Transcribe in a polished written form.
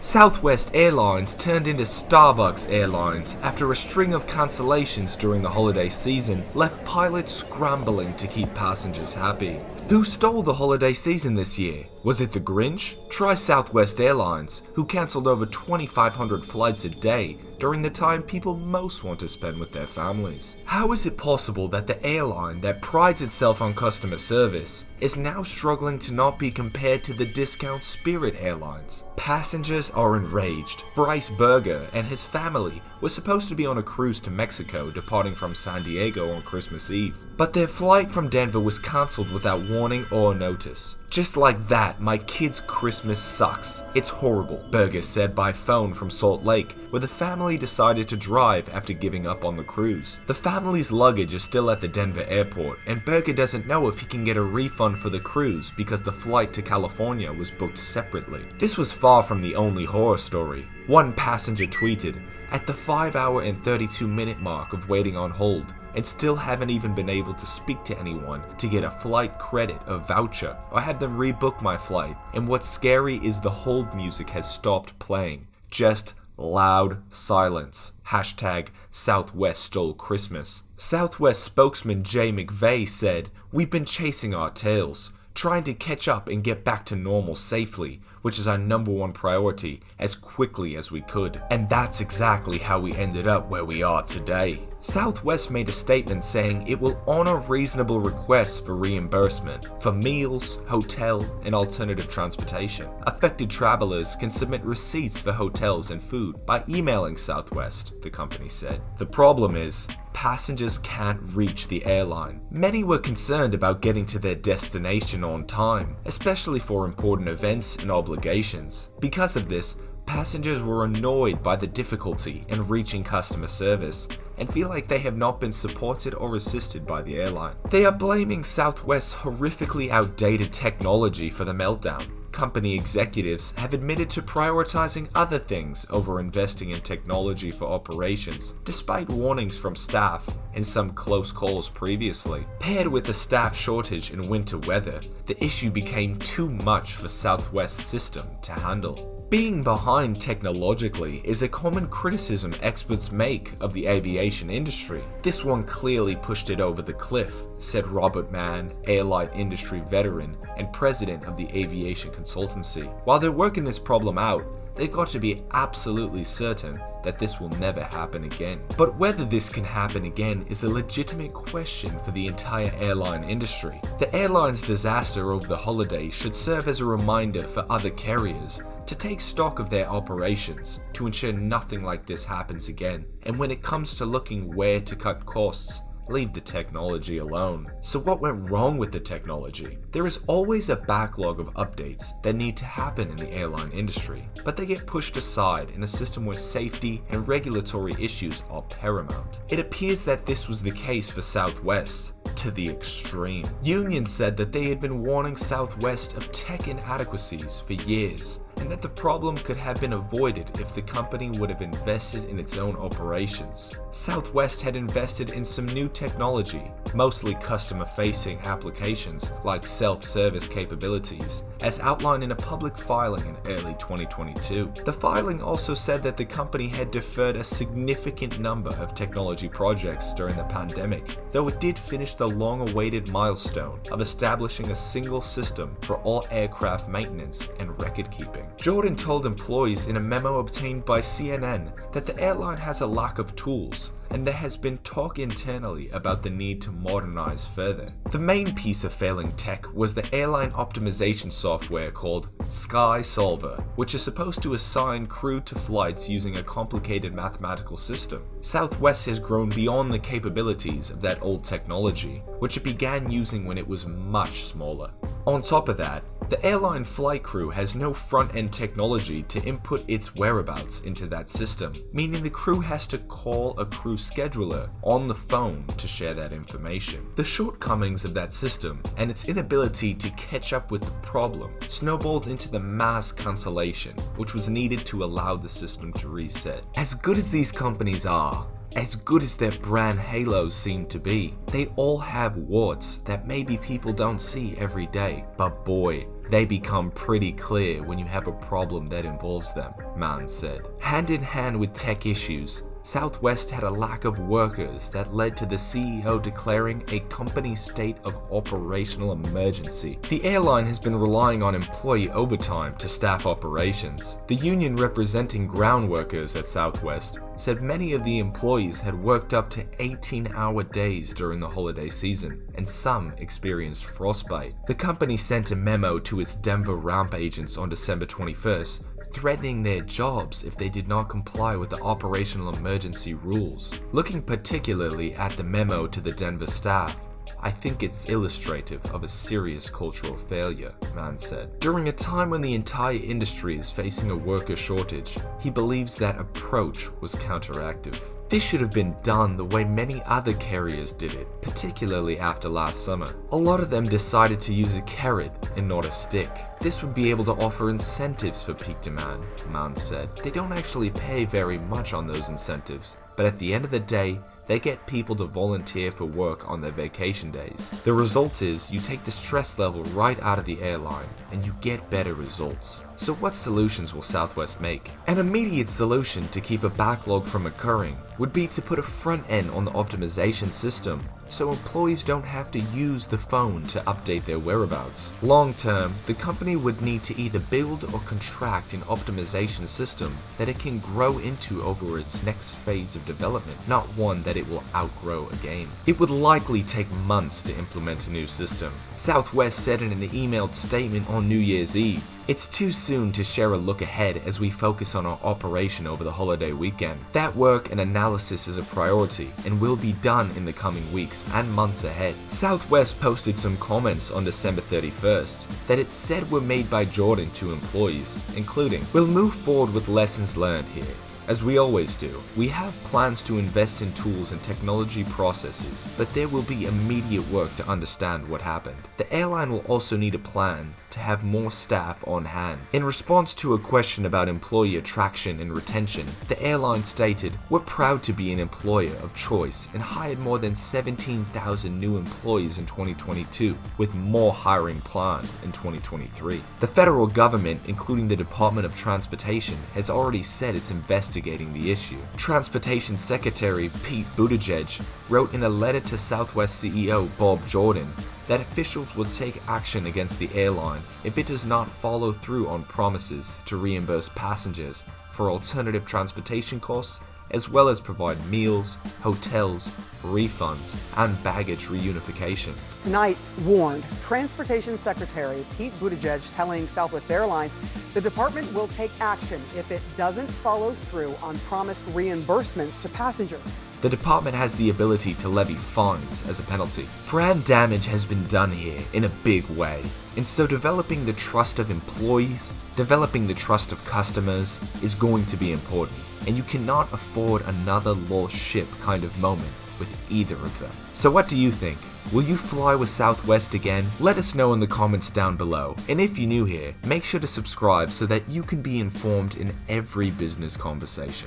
Southwest Airlines turned into Starbucks Airlines after a string of cancellations during the holiday season left pilots scrambling to keep passengers happy. Who stole the holiday season this year? Was it the Grinch? Try Southwest Airlines, who cancelled over 2,500 flights a day during the time people most want to spend with their families. How is it possible that the airline that prides itself on customer service is now struggling to not be compared to the discount Spirit Airlines? Passengers are enraged. Bryce Berger and his family were supposed to be on a cruise to Mexico departing from San Diego on Christmas Eve, but their flight from Denver was cancelled without warning or notice. Just like that, my kid's Christmas sucks. It's horrible, Berger said by phone from Salt Lake, where the family decided to drive after giving up on the cruise. The family's luggage is still at the Denver airport, and Berger doesn't know if he can get a refund for the cruise because the flight to California was booked separately. This was far from the only horror story. One passenger tweeted, "At the 5-hour and 32-minute mark of waiting on hold, and still haven't even been able to speak to anyone to get a flight credit or voucher or have them rebook my flight. And what's scary is the hold music has stopped playing. Just loud silence. Hashtag Southwest stole Christmas." Southwest spokesman Jay McVeigh said, "We've been chasing our tails, trying to catch up and get back to normal safely, which is our number one priority, as quickly as we could. And that's exactly how we ended up where we are today." Southwest made a statement saying it will honor reasonable requests for reimbursement for meals, hotel, and alternative transportation. Affected travelers can submit receipts for hotels and food by emailing Southwest, the company said. The problem is, passengers can't reach the airline. Many were concerned about getting to their destination on time, especially for important events and obligations. Because of this, passengers were annoyed by the difficulty in reaching customer service and feel like they have not been supported or assisted by the airline. They are blaming Southwest's horrifically outdated technology for the meltdown. Company executives have admitted to prioritizing other things over investing in technology for operations, despite warnings from staff and some close calls previously. Paired with the staff shortage in winter weather, the issue became too much for Southwest's system to handle. Being behind technologically is a common criticism experts make of the aviation industry. This one clearly pushed it over the cliff, said Robert Mann, airline industry veteran and president of the aviation consultancy. While they're working this problem out, they've got to be absolutely certain that this will never happen again. But whether this can happen again is a legitimate question for the entire airline industry. The airline's disaster over the holidays should serve as a reminder for other carriers to take stock of their operations to ensure nothing like this happens again. And when it comes to looking where to cut costs, leave the technology alone. So what went wrong with the technology? There is always a backlog of updates that need to happen in the airline industry, but they get pushed aside in a system where safety and regulatory issues are paramount. It appears that this was the case for Southwest to the extreme. Unions said that they had been warning Southwest of tech inadequacies for years, and that the problem could have been avoided if the company would have invested in its own operations. Southwest had invested in some new technology, mostly customer-facing applications like self-service capabilities, as outlined in a public filing in early 2022. The filing also said that the company had deferred a significant number of technology projects during the pandemic, though it did finish the long-awaited milestone of establishing a single system for all aircraft maintenance and record-keeping. Jordan told employees in a memo obtained by CNN that the airline has a lack of tools, and there has been talk internally about the need to modernize further. The main piece of failing tech was the airline optimization software called Sky Solver, which is supposed to assign crew to flights using a complicated mathematical system. Southwest has grown beyond the capabilities of that old technology, which it began using when it was much smaller. On top of that, the airline flight crew has no front-end technology to input its whereabouts into that system, meaning the crew has to call a crew scheduler on the phone to share that information. The shortcomings of that system and its inability to catch up with the problem snowballed into the mass cancellation, which was needed to allow the system to reset. As good as these companies are, As good as their brand halos seem to be, they all have warts that maybe people don't see every day, but boy, they become pretty clear when you have a problem that involves them, Mann said. Hand in hand with tech issues, Southwest had a lack of workers that led to the CEO declaring a company state of operational emergency. The airline has been relying on employee overtime to staff operations. The union representing ground workers at Southwest said many of the employees had worked up to 18-hour days during the holiday season, and some experienced frostbite. The company sent a memo to its Denver ramp agents on December 21st, threatening their jobs if they did not comply with the operational emergency rules. Looking particularly at the memo to the Denver staff, I think it's illustrative of a serious cultural failure, Mann said. During a time when the entire industry is facing a worker shortage, he believes that approach was counteractive. This should have been done the way many other carriers did it, particularly after last summer. A lot of them decided to use a carrot and not a stick. This would be able to offer incentives for peak demand, Mann said. They don't actually pay very much on those incentives, but at the end of the day, they get people to volunteer for work on their vacation days. The result is you take the stress level right out of the airline and you get better results. So what solutions will Southwest make? An immediate solution to keep a backlog from occurring would be to put a front end on the optimization system so employees don't have to use the phone to update their whereabouts. Long term, the company would need to either build or contract an optimization system that it can grow into over its next phase of development, not one that it will outgrow again. It would likely take months to implement a new system. Southwest said in an emailed statement on New Year's Eve, "It's too soon to share a look ahead as we focus on our operation over the holiday weekend. That work and analysis is a priority and will be done in the coming weeks and months ahead." Southwest posted some comments on December 31st that it said were made by Jordan to employees, including, "We'll move forward with lessons learned here. As we always do, we have plans to invest in tools and technology processes, but there will be immediate work to understand what happened. The airline will also need a plan to have more staff on hand." In response to a question about employee attraction and retention, the airline stated, "We're proud to be an employer of choice and hired more than 17,000 new employees in 2022, with more hiring planned in 2023. The federal government, including the Department of Transportation, has already said it's investigating the issue." Transportation Secretary Pete Buttigieg wrote in a letter to Southwest CEO Bob Jordan that officials will take action against the airline if it does not follow through on promises to reimburse passengers for alternative transportation costs, as well as provide meals, hotels, refunds, and baggage reunification. Tonight warned Transportation Secretary Pete Buttigieg telling Southwest Airlines the department will take action if it doesn't follow through on promised reimbursements to passengers. The department has the ability to levy fines as a penalty. Brand damage has been done here in a big way, and so developing the trust of employees, developing the trust of customers is going to be important, and you cannot afford another lost ship kind of moment with either of them. So what do you think? Will you fly with Southwest again? Let us know in the comments down below. And if you're new here, make sure to subscribe so that you can be informed in every business conversation.